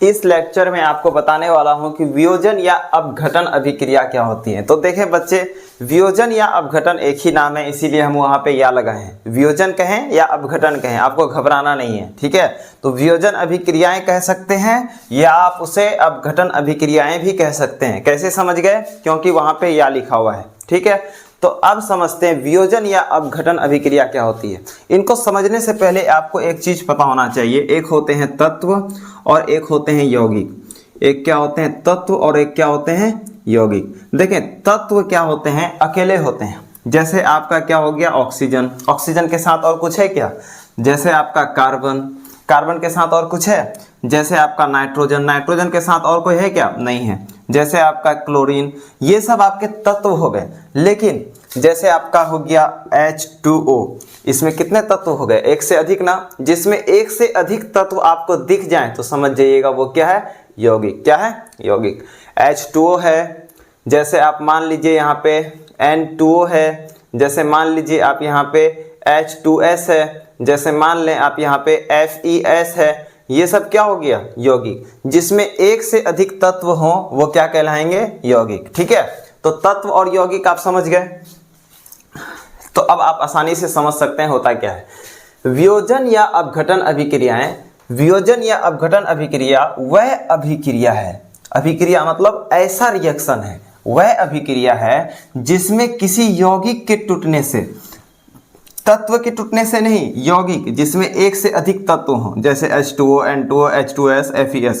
इस लेक्चर में आपको बताने वाला हूं कि वियोजन या अपघटन अभिक्रिया क्या होती है। तो देखें बच्चे, वियोजन या अपघटन एक ही नाम है, इसीलिए हम वहां पे या लगाए हैं। वियोजन कहें या अपघटन कहें, आपको घबराना नहीं है, ठीक है। तो वियोजन अभिक्रियाएं कह सकते हैं या आप उसे अपघटन अभिक्रियाएं भी कह सकते हैं। कैसे समझ गए? क्योंकि वहां पे या लिखा हुआ है, ठीक है। तो अब समझते हैं वियोजन या अपघटन अभिक्रिया क्या होती है। इनको समझने से पहले आपको एक चीज पता होना चाहिए, एक होते हैं तत्व और एक होते हैं यौगिक। एक क्या होते हैं? तत्व और एक क्या होते हैं? यौगिक। देखें, तत्व क्या होते हैं? अकेले होते हैं। जैसे आपका क्या हो गया? ऑक्सीजन। ऑक्सीजन के साथ और कुछ है क्या? जैसे आपका कार्बन। कार्बन के साथ और कुछ है? जैसे आपका नाइट्रोजन। नाइट्रोजन के साथ और कोई है क्या? नहीं है। जैसे आपका क्लोरीन। ये सब आपके तत्व हो गए। लेकिन जैसे आपका हो गया H2O, इसमें कितने तत्व हो गए? एक से अधिक ना। जिसमें एक से अधिक तत्व आपको दिख जाए तो समझ जाइएगा वो क्या है? यौगिक। क्या है? यौगिक। H2O है, जैसे आप मान लीजिए यहाँ पे N2O है, जैसे मान लीजिए आप यहाँ पे H2S है, जैसे मान लें आप यहाँ पे FeS है। ये सब क्या हो गया? यौगिक। जिसमें एक से अधिक तत्व हो वो क्या कहलाएंगे? यौगिक, ठीक है। तो तत्व और यौगिक आप समझ गए। तो अब आप आसानी से समझ सकते हैं होता क्या है। वियोजन या अपघटन अभिक्रियाएं, वियोजन या अपघटन अभिक्रिया वह अभिक्रिया है, अभिक्रिया मतलब ऐसा रिएक्शन है, वह अभिक्रिया है जिसमें किसी यौगिक के टूटने से, तत्व के टूटने से नहीं, यौगिक, जिसमें एक से अधिक तत्व हो, जैसे H2O, N2O, H2S, FeS,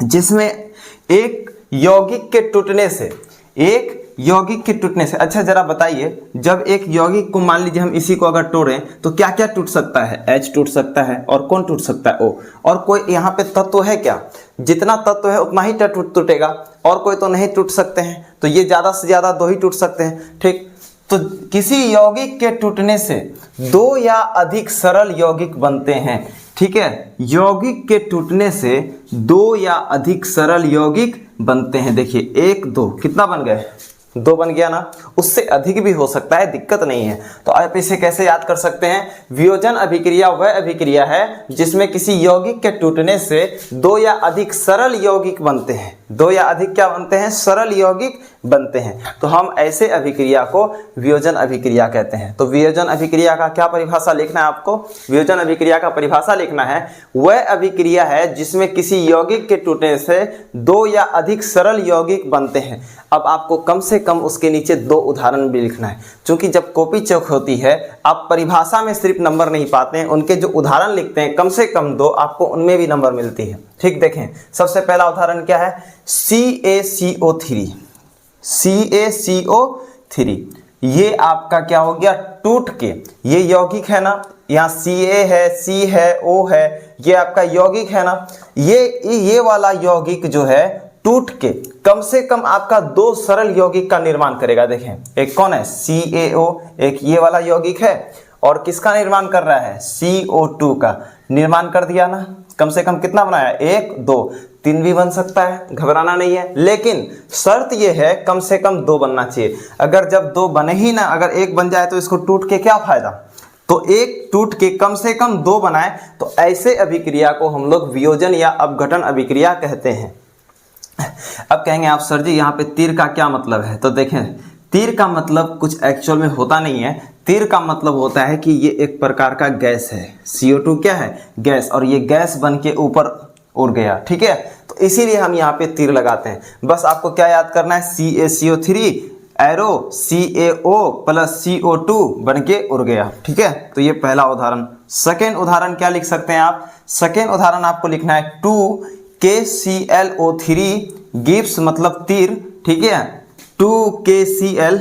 जिसमें एक यौगिक के टूटने से, एक यौगिक के टूटने से। अच्छा जरा बताइए, जब एक यौगिक को मान लीजिए हम इसी को अगर तोड़ें तो क्या क्या टूट सकता है? H टूट सकता है, और कौन टूट सकता है? O। और कोई यहाँ पे तत्व है क्या? जितना तत्व है उतना ही टूटेगा, और कोई तो नहीं टूट सकते हैं। तो ये ज्यादा से ज्यादा दो ही टूट सकते हैं, ठीक। तो किसी यौगिक के टूटने से दो या अधिक सरल यौगिक बनते हैं, ठीक है। यौगिक के टूटने से दो या अधिक सरल यौगिक बनते हैं। देखिए, एक दो, कितना बन गए? दो बन गया ना। उससे अधिक भी हो सकता है, दिक्कत नहीं है। तो आप इसे कैसे याद कर सकते हैं? वियोजन अभिक्रिया वह अभिक्रिया है जिसमें किसी यौगिक के टूटने से दो या अधिक सरल यौगिक बनते हैं। दो या अधिक क्या बनते हैं? सरल यौगिक बनते हैं। तो हम ऐसे अभिक्रिया को वियोजन अभिक्रिया कहते हैं। तो वियोजन अभिक्रिया का क्या परिभाषा लिखना है आपको? वियोजन अभिक्रिया का परिभाषा लिखना है, वह अभिक्रिया है जिसमें किसी यौगिक के टूटने से दो या अधिक सरल यौगिक बनते हैं। अब आपको कम से कम उसके नीचे दो उदाहरण भी लिखना है, क्योंकि जब कॉपी चेक होती है आप परिभाषा में सिर्फ नंबर नहीं पाते हैं, उनके जो उदाहरण लिखते हैं कम से कम दो, आपको उनमें भी नंबर मिलती है, ठीक। देखें, सबसे पहला उदाहरण क्या है? CaCO3। CaCO3 ये आपका क्या हो गया? टूट के, ये यौगिक है ना, यहाँ Ca है, C है, O है, ये आपका यौगिक है ना। ये वाला यौगिक जो है टूट के कम से कम आपका दो सरल यौगिक का निर्माण करेगा। देखें, एक कौन है? CaO, एक ये वाला यौगिक है, और किसका निर्माण कर रहा है? CO2 का निर्माण कर दिया ना। कम से कम कितना बनाया? एक, दो, तीन भी बन सकता है, घबराना नहीं है। लेकिन शर्त यह है कम से कम दो बनना चाहिए। अगर जब दो बने ही ना, अगर एक बन जाए तो इसको टूट के क्या फायदा? तो एक टूट के कम से कम दो बनाए, तो ऐसे अभिक्रिया को हम लोग वियोजन या अपघटन अभिक्रिया कहते हैं। अब कहेंगे आप सर जी यहाँ पे तीर का क्या मतलब है? तो देखें, तीर का मतलब कुछ एक्चुअल में होता नहीं है। तीर का मतलब होता है कि ये एक प्रकार का गैस है। CO2 क्या है? गैस, और ये गैस बन के ऊपर उड़ गया, ठीक है। तो इसीलिए हम यहाँ पे तीर लगाते हैं। बस आपको क्या याद करना है? CaCO3 arrow CaO plus CO2 बन के उड़ गया, ठीक है। तो ये पहला उदाहरण। सेकेंड उदाहरण क्या लिख सकते हैं आप? सेकेंड उदाहरण आपको लिखना है 2KClO3 गिव्स मतलब तीर, ठीक है। 2KCl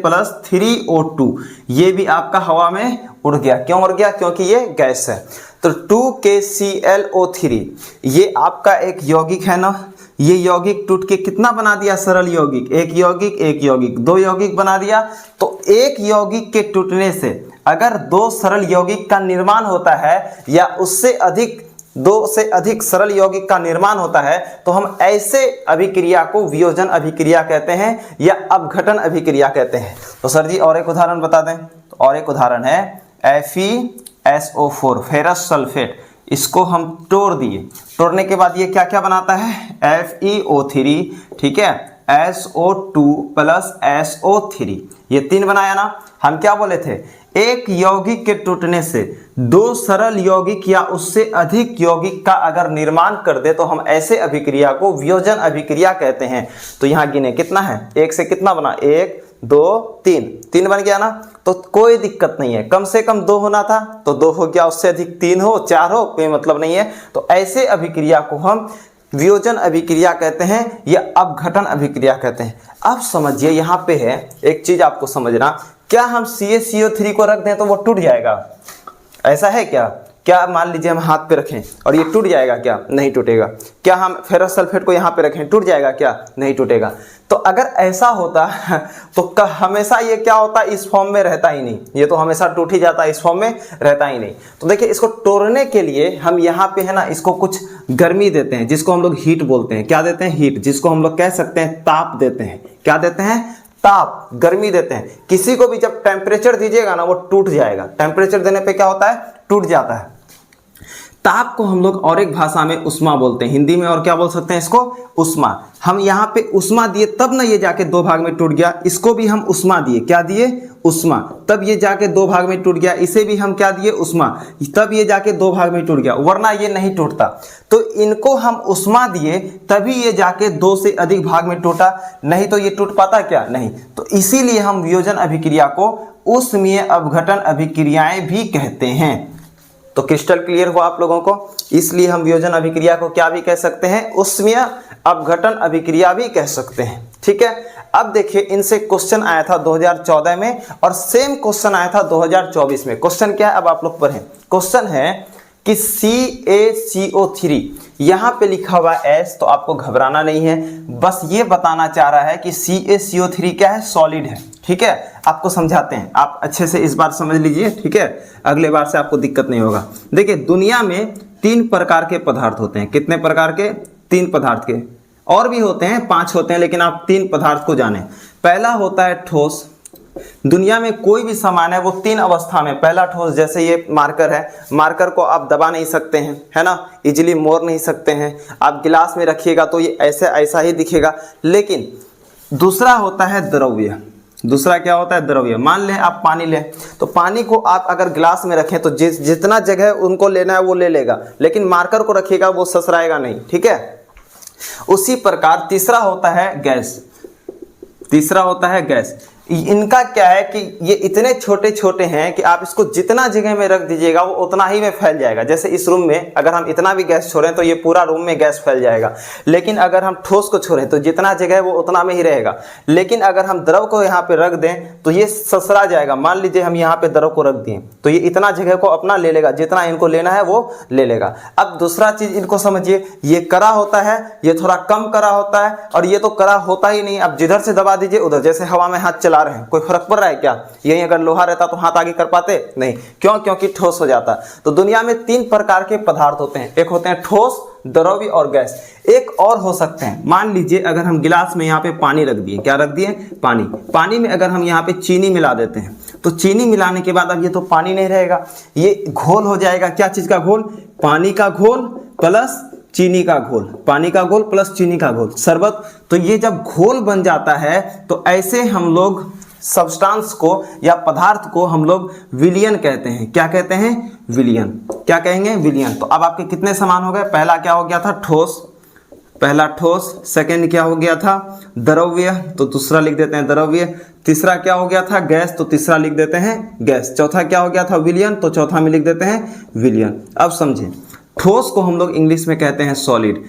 प्लस 3O2, ये भी आपका हवा में उड़ गया। क्यों उड़ गया? क्योंकि ये गैस है। तो 2KClO3 ये आपका एक यौगिक है ना। ये यौगिक टूट के कितना बना दिया? सरल यौगिक। एक यौगिक, एक यौगिक, दो यौगिक बना दिया। तो एक यौगिक के टूटने से अगर दो सरल यौगिक का निर्माण होता है या उससे अधिक, दो से अधिक सरल यौगिक का निर्माण होता है, तो हम ऐसे अभिक्रिया को वियोजन अभिक्रिया कहते हैं या अपघटन अभिक्रिया कहते हैं। तो सर जी और एक उदाहरण बता दें। तो और एक उदाहरण है FeSO4 फेरस सल्फेट। इसको हम तोड़ दिए, तोड़ने के बाद ये क्या क्या बनाता है, FeO3, ठीक है, SO2 प्लस SO3, ये 3 बनाया ना। हम क्या बोले थे, एक यौगिक के टूटने से 2 सरल यौगिक या उससे अधिक यौगिक का अगर निर्माण कर दे तो हम ऐसे अभिक्रिया को वियोजन अभिक्रिया कहते हैं। तो यहाँ गिने कितना है, 1 से कितना बना, 1 2 3 बन गया ना। तो कोई दिक्कत नहीं है, कम से कम 2 होना था तो 2 हो गया, उससे अधिक 3 हो 4 हो कोई मतलब नहीं है। तो ऐसे अभिक्रिया को हम वियोजन अभिक्रिया कहते हैं या अपघटन अभिक्रिया कहते हैं। अब समझिए यहाँ पे है एक चीज आपको समझना, क्या हम CaCO3 को रख दें तो वो टूट जाएगा, ऐसा है क्या? क्या मान लीजिए हम हाथ पे रखें और ये टूट जाएगा क्या? नहीं टूटेगा। क्या हम फेरस सल्फेट को यहाँ पे रखें, टूट जाएगा क्या? नहीं टूटेगा। तो अगर ऐसा होता तो हमेशा ये क्या होता, इस फॉर्म में रहता ही नहीं, ये तो हमेशा टूट ही जाता, इस फॉर्म में रहता ही नहीं। तो देखिए इसको तोड़ने के लिए हम यहाँ पे है ना इसको कुछ गर्मी देते हैं, जिसको हम लोग हीट बोलते हैं। क्या देते हैं? हीट, जिसको हम लोग कह सकते हैं ताप देते हैं। क्या देते हैं? ताप, गर्मी देते हैं। किसी को भी जब टेम्परेचर दीजिएगा ना वो टूट जाएगा, टेम्परेचर देने पे क्या होता है, टूट जाता है। ताप को हम लोग और एक भाषा में उष्मा बोलते हैं, हिंदी में और क्या बोल सकते हैं इसको, उष्मा। हम यहाँ पे उष्मा दिए तब ना ये जाके 2 भाग में टूट गया, इसको भी हम उष्मा दिए, क्या दिए, उष्मा, तब ये जाके 2 भाग में टूट गया। इसे भी हम क्या दिए, उष्मा, तब ये जाके 2 भाग में टूट गया, वरना ये नहीं टूटता। तो इनको हम उष्मा दिए तभी ये जाके 2 से अधिक भाग में टूटा, नहीं तो ये टूट पाता क्या? नहीं। तो इसीलिए हम वियोजन अभिक्रिया को उष्मीय अपघटन अभिक्रियाएं भी कहते हैं। तो क्रिस्टल क्लियर हुआ आप लोगों को? इसलिए हम वियोजन अभिक्रिया को क्या भी कह सकते हैं, उष्मीय अपघटन अभिक्रिया भी कह सकते हैं। ठीक है, अब देखिए इनसे क्वेश्चन आया था 2014 में और सेम क्वेश्चन आया था 2024 में। क्वेश्चन क्या है, अब आप लोग पढ़ें। क्वेश्चन है कि CaCO3 यहाँ पे लिखा हुआ है S, तो आपको घबराना नहीं है, बस ये बताना चाह रहा है कि CaCO3 क्या है, सॉलिड है। ठीक है, आपको समझाते हैं, आप अच्छे से इस बार समझ लीजिए। ठीक है, अगले बार से आपको दिक्कत नहीं होगा। देखिए दुनिया में 3 प्रकार के पदार्थ होते हैं। कितने प्रकार के? 3 पदार्थ के, और भी होते हैं, 5 होते हैं, लेकिन आप 3 पदार्थ को जाने। पहला होता है ठोस। दुनिया में कोई भी सामान है वो 3 अवस्था में, पहला ठोस, जैसे ये मार्कर है, मार्कर को आप दबा नहीं सकते हैं, है ना, इजीली मोड़ नहीं सकते हैं। आप गिलास में रखिएगा तो ये ऐसे ऐसा ही दिखेगा। लेकिन दूसरा होता है द्रव्य। दूसरा क्या होता है? द्रव्य। मान लें आप पानी लें, तो पानी को आप अगर गिलास में रखें तो जितना जगह उनको लेना है वो ले लेगा, लेकिन मार्कर को रखिएगा वो ससराएगा नहीं। ठीक है, उसी प्रकार तीसरा होता है गैस। तीसरा होता है गैस। इनका क्या है कि ये इतने छोटे छोटे हैं कि आप इसको जितना जगह में रख दीजिएगा वो उतना ही में फैल जाएगा। जैसे इस रूम में अगर हम इतना भी गैस छोड़ें तो ये पूरा रूम में गैस फैल जाएगा, लेकिन अगर हम ठोस को छोड़ें तो जितना जगह है वो उतना में ही रहेगा। लेकिन अगर हम द्रव को यहाँ पे रख दें तो ये ससरा जाएगा। मान लीजिए हम यहाँ पे द्रव को रख दिए तो ये इतना जगह को अपना ले लेगा, जितना इनको लेना है वो ले लेगा। अब दूसरा चीज इनको समझिए, ये कड़ा होता है, ये थोड़ा कम कड़ा होता है, और ये तो कड़ा होता ही नहीं। अब जिधर से दबा दीजिए उधर, जैसे हवा में हाथ चला रहे हैं, कोई फर्क पड़ रहा है क्या? यही अगर लोहा रहता तो हाथ आगे कर पाते? नहीं। क्यों? क्योंकि ठोस हो जाता। तो दुनिया में 3 प्रकार के पदार्थ होते हैं, एक होते हैं ठोस, द्रव्य और गैस। एक और हो सकते हैं, मान लीजिए अगर हम गिलास में यहाँ पे पानी रख दिए, क्या रख दिए? पानी। पानी में अगर हम यहाँ पे चीनी मिला देते हैं तो चीनी मिलाने के बाद अब ये तो पानी नहीं रहेगा, ये घोल हो जाएगा। क्या चीज का घोल? पानी का घोल प्लस चीनी का घोल, पानी का घोल प्लस चीनी का घोल, शरबत। तो ये जब घोल बन जाता है तो ऐसे हम लोग सब्सटेंस को या पदार्थ को हम लोग विलयन कहते हैं। क्या कहते हैं? विलयन। क्या कहेंगे? विलयन। तो अब आपके कितने समान हो गए? पहला क्या हो गया था? ठोस, पहला ठोस। सेकंड क्या हो गया था? द्रव्य, तो दूसरा लिख देते हैं द्रव्य। तीसरा क्या हो गया था? गैस, तो तीसरा लिख देते हैं गैस। चौथा क्या हो गया था? विलयन, तो चौथा में लिख देते हैं विलयन। अब समझें, ठोस को हम लोग इंग्लिश में कहते हैं सॉलिड,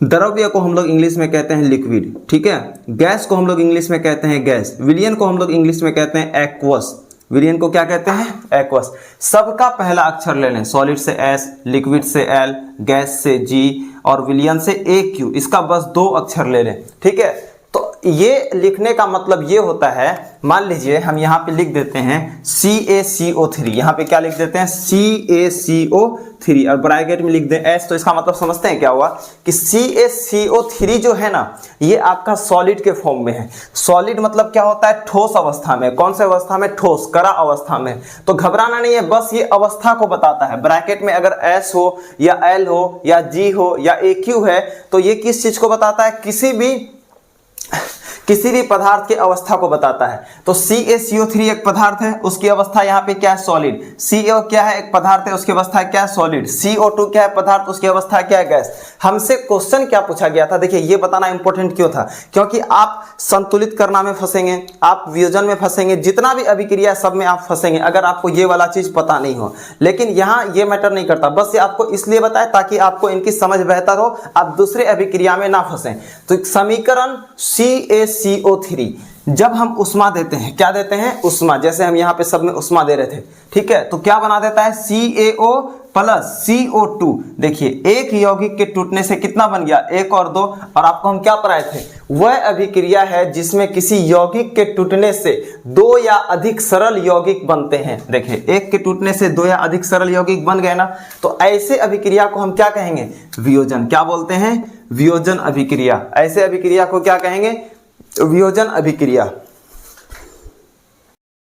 द्रव्य को हम लोग इंग्लिश में कहते हैं लिक्विड। ठीक है, गैस को हम लोग इंग्लिश में कहते हैं गैस, विलयन को हम लोग इंग्लिश में कहते हैं एक्वस। विलयन को क्या कहते हैं? एक्वस। सबका पहला अक्षर ले लें, सॉलिड से S, लिक्विड से L, गैस से G और विलयन से AQ। इसका बस 2 अक्षर ले लें। ठीक है, तो ये लिखने का मतलब ये होता है, मान लीजिए हम यहाँ पे लिख देते हैं CaCO3, यहाँ पे क्या लिख देते हैं CaCO3 और ब्रैकेट में लिख दें S, तो इसका मतलब समझते हैं क्या हुआ कि CaCO3 जो है ना ये आपका सॉलिड के फॉर्म में है। सॉलिड मतलब क्या होता है, ठोस अवस्था में। कौन से अवस्था में, ठोस कड़ा अवस्था में। तो घबराना नहीं है, बस ये अवस्था को बताता है। ब्रैकेट में अगर S हो या L हो या G हो या AQ है तो ये किस चीज को बताता है, किसी भी पदार्थ की अवस्था को बताता है। तो CaCO3 एक पदार्थ है, उसकी अवस्था यहाँ पे क्या है, सॉलिड। CO क्या है, एक पदार्थ है, उसकी अवस्था क्या है, सॉलिड। CO2 क्या है, पदार्थ, उसकी अवस्था क्या है, गैस। हमसे क्वेश्चन क्या पूछा गया था, देखिए ये बताना इंपॉर्टेंट क्यों था, क्योंकि आप संतुलित करना में फंसेंगे, आप वियोजन में फंसेंगे, जितना भी अभिक्रिया सब में आप फंसेंगे अगर आपको ये वाला चीज पता नहीं हो। लेकिन यहाँ ये मैटर नहीं करता, बस ये आपको इसलिए बताया ताकि आपको इनकी समझ बेहतर हो, आप दूसरे अभिक्रिया में ना फंसें। तो समीकरण CaCO3 जब हम उष्मा देते हैं, क्या देते हैं, उष्मा, जैसे हम यहाँ पे सब में उष्मा दे रहे थे, ठीक है, तो क्या बना देता है CaO प्लस CO2। देखिए एक यौगिक के टूटने से कितना बन गया, 1 और 2, और आपको हम क्या पढ़ाए थे, वह अभिक्रिया है जिसमें किसी यौगिक के टूटने से 2 या अधिक सरल यौगिक बनते हैं। देखिए एक के टूटने से 2 या अधिक सरल यौगिक बन गए ना, तो ऐसे अभिक्रिया को हम क्या कहेंगे, वियोजन। क्या बोलते हैं, वियोजन अभिक्रिया। ऐसे अभिक्रिया को क्या कहेंगे, वियोजन अभिक्रिया।